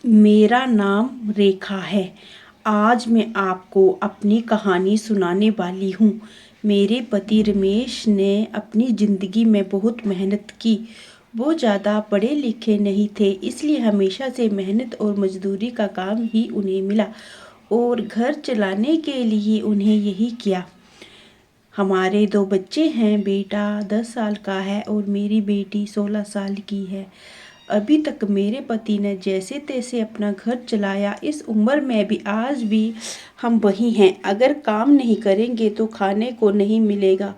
मेरा नाम रेखा है। आज मैं आपको अपनी कहानी सुनाने वाली हूँ। मेरे पति रमेश ने अपनी ज़िंदगी में बहुत मेहनत की। वो ज़्यादा पढ़े लिखे नहीं थे, इसलिए हमेशा से मेहनत और मजदूरी का काम ही उन्हें मिला और घर चलाने के लिए उन्हें यही किया। हमारे 2 बच्चे हैं। बेटा 10 साल का है और मेरी बेटी 16 साल की है। अभी तक मेरे पति ने जैसे तैसे अपना घर चलाया। इस उम्र में भी आज भी हम वही हैं। अगर काम नहीं करेंगे तो खाने को नहीं मिलेगा,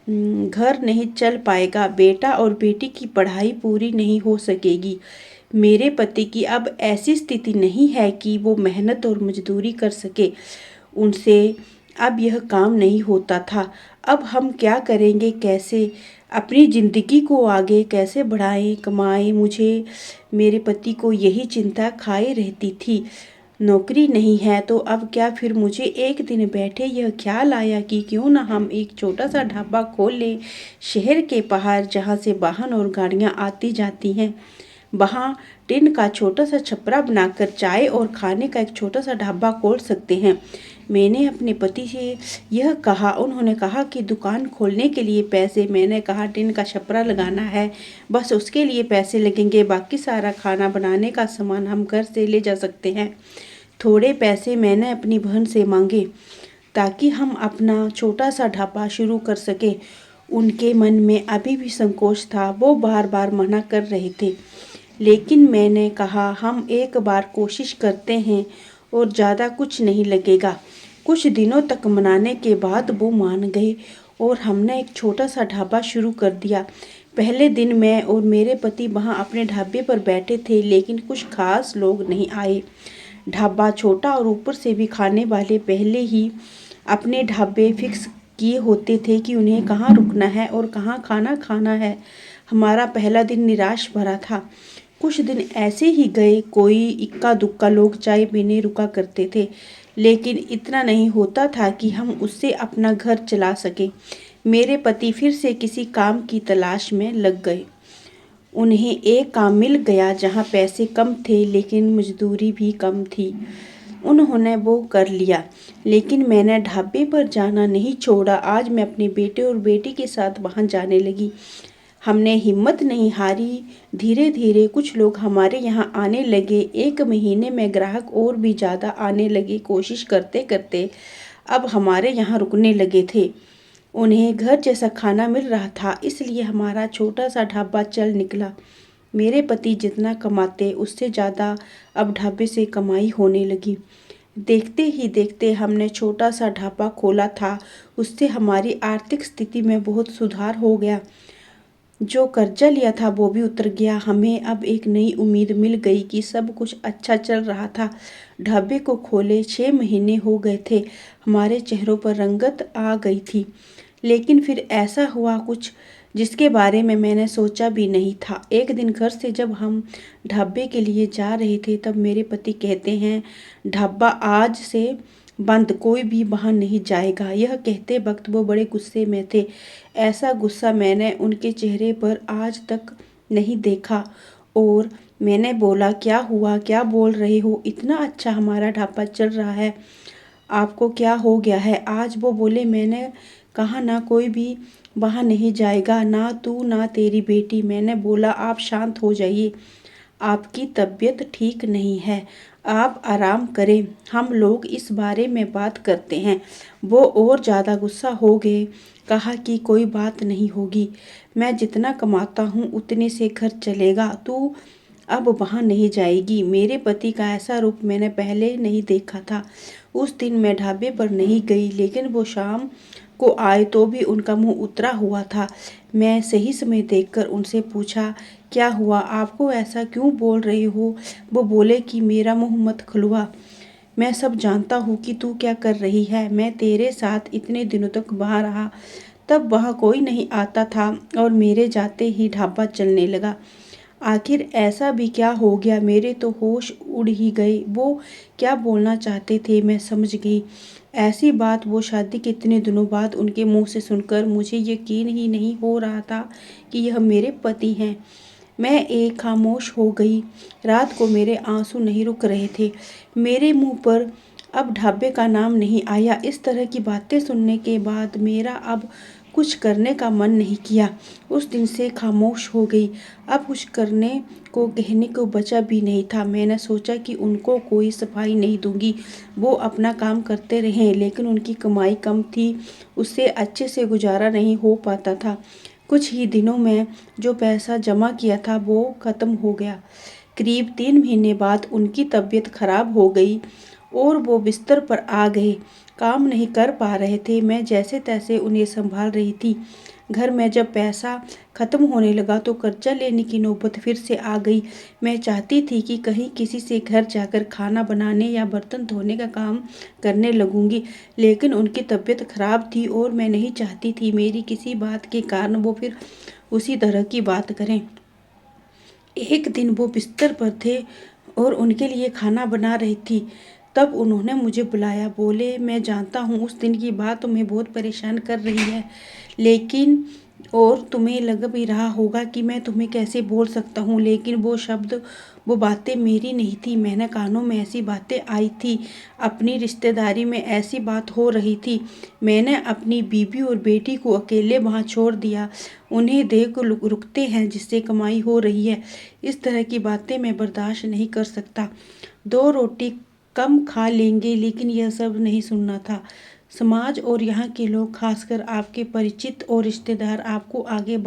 घर नहीं चल पाएगा, बेटा और बेटी की पढ़ाई पूरी नहीं हो सकेगी। मेरे पति की अब ऐसी स्थिति नहीं है कि वो मेहनत और मजदूरी कर सके। उनसे अब यह काम नहीं होता था। अब हम क्या करेंगे, कैसे अपनी ज़िंदगी को आगे कैसे बढ़ाएं, कमाएं। मुझे मेरे पति को यही चिंता खाए रहती थी। नौकरी नहीं है तो अब क्या। फिर मुझे एक दिन बैठे यह ख्याल आया कि क्यों ना हम एक छोटा सा ढाबा खोल लें शहर के बाहर, जहाँ से वाहन और गाड़ियाँ आती जाती हैं। वहाँ टिन का छोटा सा छपरा बनाकर चाय और खाने का एक छोटा सा ढाबा खोल सकते हैं। मैंने अपने पति से यह कहा। उन्होंने कहा कि दुकान खोलने के लिए पैसे। मैंने कहा टिन का छपरा लगाना है, बस उसके लिए पैसे लगेंगे, बाकी सारा खाना बनाने का सामान हम घर से ले जा सकते हैं। थोड़े पैसे मैंने अपनी बहन से मांगे ताकि हम अपना छोटा सा ढाबा शुरू कर सकें। उनके मन में अभी भी संकोच था, वो बार बार मना कर रहे थे। लेकिन मैंने कहा हम एक बार कोशिश करते हैं और ज़्यादा कुछ नहीं लगेगा। कुछ दिनों तक मनाने के बाद वो मान गए और हमने एक छोटा सा ढाबा शुरू कर दिया। पहले दिन मैं और मेरे पति वहाँ अपने ढाबे पर बैठे थे, लेकिन कुछ खास लोग नहीं आए। ढाबा छोटा और ऊपर से भी खाने वाले पहले ही अपने ढाबे फिक्स किए होते थे कि उन्हें कहाँ रुकना है और कहाँ खाना खाना है। हमारा पहला दिन निराश भरा था। कुछ दिन ऐसे ही गए, कोई इक्का दुक्का लोग चाय पीने रुका करते थे, लेकिन इतना नहीं होता था कि हम उससे अपना घर चला सके। मेरे पति फिर से किसी काम की तलाश में लग गए। उन्हें एक काम मिल गया जहाँ पैसे कम थे लेकिन मजदूरी भी कम थी। उन्होंने वो कर लिया, लेकिन मैंने ढाबे पर जाना नहीं छोड़ा। आज मैं अपने बेटे और बेटी के साथ वहाँ जाने लगी। हमने हिम्मत नहीं हारी। धीरे धीरे कुछ लोग हमारे यहाँ आने लगे। 1 महीने में ग्राहक और भी ज़्यादा आने लगे। कोशिश करते करते अब हमारे यहाँ रुकने लगे थे। उन्हें घर जैसा खाना मिल रहा था, इसलिए हमारा छोटा सा ढाबा चल निकला। मेरे पति जितना कमाते उससे ज़्यादा अब ढाबे से कमाई होने लगी। देखते ही देखते हमने छोटा सा ढाबा खोला था, उससे हमारी आर्थिक स्थिति में बहुत सुधार हो गया। जो कर्जा लिया था वो भी उतर गया। हमें अब एक नई उम्मीद मिल गई कि सब कुछ अच्छा चल रहा था। ढाबे को खोले 6 महीने हो गए थे। हमारे चेहरों पर रंगत आ गई थी। लेकिन फिर ऐसा हुआ कुछ जिसके बारे में मैंने सोचा भी नहीं था। एक दिन घर से जब हम ढाबे के लिए जा रहे थे, तब मेरे पति कहते हैं ढाबा आज से बंद, कोई भी वहाँ नहीं जाएगा। यह कहते वक्त वो बड़े गुस्से में थे। ऐसा गुस्सा मैंने उनके चेहरे पर आज तक नहीं देखा। और मैंने बोला क्या हुआ, क्या बोल रहे हो, इतना अच्छा हमारा ढाबा चल रहा है, आपको क्या हो गया है। आज वो बोले मैंने कहा ना कोई भी वहाँ नहीं जाएगा, ना तू ना तेरी बेटी। मैंने बोला आप शांत हो जाइए, आपकी तबीयत ठीक नहीं है, आप आराम करें, हम लोग इस बारे में बात करते हैं। वो और ज़्यादा गुस्सा हो गए। कहा कि कोई बात नहीं होगी, मैं जितना कमाता हूँ उतने से घर चलेगा, तू अब वहाँ नहीं जाएगी। मेरे पति का ऐसा रूप मैंने पहले नहीं देखा था। उस दिन मैं ढाबे पर नहीं गई, लेकिन वो शाम को आए तो भी उनका मुंह उतरा हुआ था। मैं सही समय देखकर उनसे पूछा क्या हुआ, आपको ऐसा क्यों बोल रहे हो। वो बोले कि मेरा मुंह मत खुलवा, मैं सब जानता हूँ कि तू क्या कर रही है। मैं तेरे साथ इतने दिनों तक वहाँ रहा, तब वहाँ कोई नहीं आता था और मेरे जाते ही ढाबा चलने लगा। आखिर ऐसा भी क्या हो गया, मेरे तो होश उड़ ही गए। वो क्या बोलना चाहते थे मैं समझ गई। ऐसी बात वो शादी के इतने दिनों बाद उनके मुंह से सुनकर मुझे यकीन ही नहीं हो रहा था कि यह मेरे पति हैं। मैं एक खामोश हो गई। रात को मेरे आंसू नहीं रुक रहे थे। मेरे मुंह पर अब ढाबे का नाम नहीं आया। इस तरह की बातें सुनने के बाद मेरा अब कुछ करने का मन नहीं किया। उस दिन से खामोश हो गई। अब कुछ करने को कहने को बचा भी नहीं था। मैंने सोचा कि उनको कोई सफाई नहीं दूंगी, वो अपना काम करते रहें, लेकिन उनकी कमाई कम थी, उससे अच्छे से गुजारा नहीं हो पाता था। कुछ ही दिनों में जो पैसा जमा किया था वो ख़त्म हो गया। करीब 3 महीने बाद उनकी तबीयत खराब हो गई और वो बिस्तर पर आ गए। काम नहीं कर पा रहे थे। मैं जैसे तैसे उन्हें संभाल रही थी। घर में जब पैसा ख़त्म होने लगा तो कर्जा लेने की नौबत फिर से आ गई। मैं चाहती थी कि कहीं किसी से घर जाकर खाना बनाने या बर्तन धोने का काम करने लगूंगी, लेकिन उनकी तबीयत खराब थी और मैं नहीं चाहती थी मेरी किसी बात के कारण वो फिर उसी तरह की बात करें। एक दिन वो बिस्तर पर थे और उनके लिए खाना बना रही थी। तब उन्होंने मुझे बुलाया। बोले, मैं जानता हूँ उस दिन की बात तुम्हें बहुत परेशान कर रही है, लेकिन और तुम्हें लग भी रहा होगा कि मैं तुम्हें कैसे बोल सकता हूँ, लेकिन वो शब्द, वो बातें मेरी नहीं थी। मैंने कानों में ऐसी बातें आई थी, अपनी रिश्तेदारी में ऐसी बात हो रही थी। मैंने अपनी बीवी और बेटी को अकेले वहाँ छोड़ दिया। उन्हें देख रुकते हैं जिससे कमाई हो रही है। इस तरह की बातें मैं बर्दाश्त नहीं कर सकता। 2 रोटी कम खा लेंगे, लेकिन यह सब नहीं सुनना था। समाज और यहाँ के लोग, खासकर आपके परिचित और रिश्तेदार, आपको आगे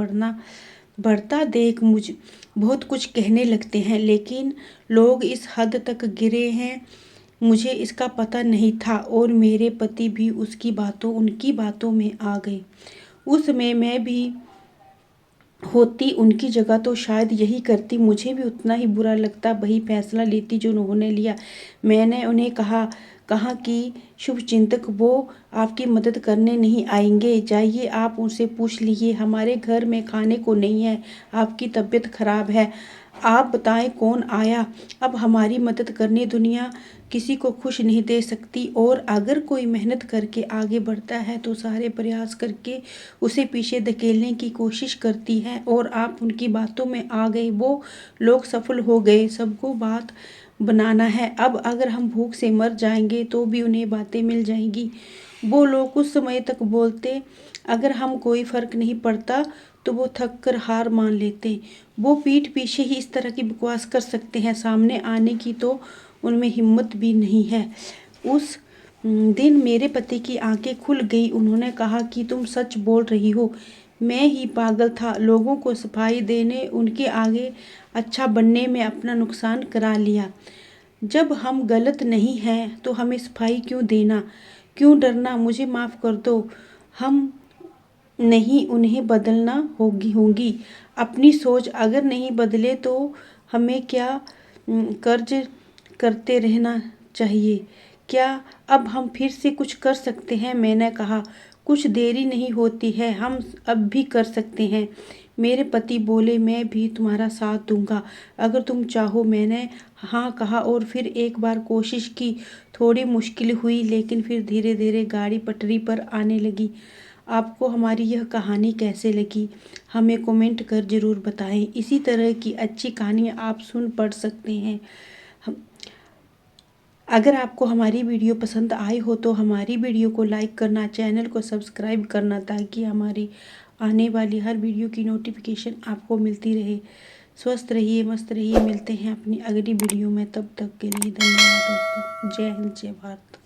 बढ़ता देख मुझ बहुत कुछ कहने लगते हैं, लेकिन लोग इस हद तक गिरे हैं मुझे इसका पता नहीं था। और मेरे पति भी उनकी बातों में आ गए। उस समय मैं भी होती उनकी जगह तो शायद यही करती, मुझे भी उतना ही बुरा लगता, वही फैसला लेती जो उन्होंने लिया। मैंने उन्हें कहा कि शुभचिंतक वो आपकी मदद करने नहीं आएंगे, जाइए आप उनसे पूछ लीजिए। हमारे घर में खाने को नहीं है, आपकी तबीयत खराब है, आप बताएं कौन आया। अब हमारी मदद करने दुनिया किसी को खुश नहीं दे सकती, और अगर कोई मेहनत करके आगे बढ़ता है तो सारे प्रयास करके उसे पीछे धकेलने की कोशिश करती है, और आप उनकी बातों में आ गए। वो लोग सफल हो गए, सबको बात बनाना है। अब अगर हम भूख से मर जाएंगे तो भी उन्हें बातें मिल जाएंगी। वो लोग कुछ समय तक बोलते, अगर हम कोई फर्क नहीं पड़ता तो वो थक कर हार मान लेते। वो पीठ पीछे ही इस तरह की बकवास कर सकते हैं, सामने आने की तो उनमें हिम्मत भी नहीं है। उस दिन मेरे पति की आंखें खुल गई। उन्होंने कहा कि तुम सच बोल रही हो, मैं ही पागल था। लोगों को सफाई देने, उनके आगे अच्छा बनने में अपना नुकसान करा लिया। जब हम गलत नहीं हैं तो हमें सफाई क्यों देना, क्यों डरना। मुझे माफ़ कर दो, हम नहीं, उन्हें बदलना होगी अपनी सोच। अगर नहीं बदले तो हमें क्या कर्ज करते रहना चाहिए। क्या अब हम फिर से कुछ कर सकते हैं? मैंने कहा, कुछ देरी नहीं होती है, हम अब भी कर सकते हैं। मेरे पति बोले, मैं भी तुम्हारा साथ दूंगा अगर तुम चाहो। मैंने हाँ कहा और फिर एक बार कोशिश की। थोड़ी मुश्किल हुई, लेकिन फिर धीरे धीरे गाड़ी पटरी पर आने लगी। आपको हमारी यह कहानी कैसे लगी, हमें कमेंट कर ज़रूर बताएं। इसी तरह की अच्छी कहानियाँ आप सुन पढ़ सकते हैं। अगर आपको हमारी वीडियो पसंद आई हो तो हमारी वीडियो को लाइक करना, चैनल को सब्सक्राइब करना, ताकि हमारी आने वाली हर वीडियो की नोटिफिकेशन आपको मिलती रहे। स्वस्थ रहिए, मस्त रहिए। मिलते हैं अपनी अगली वीडियो में, तब तक के लिए धन्यवाद दोस्तों। जय हिंद, जय भारत।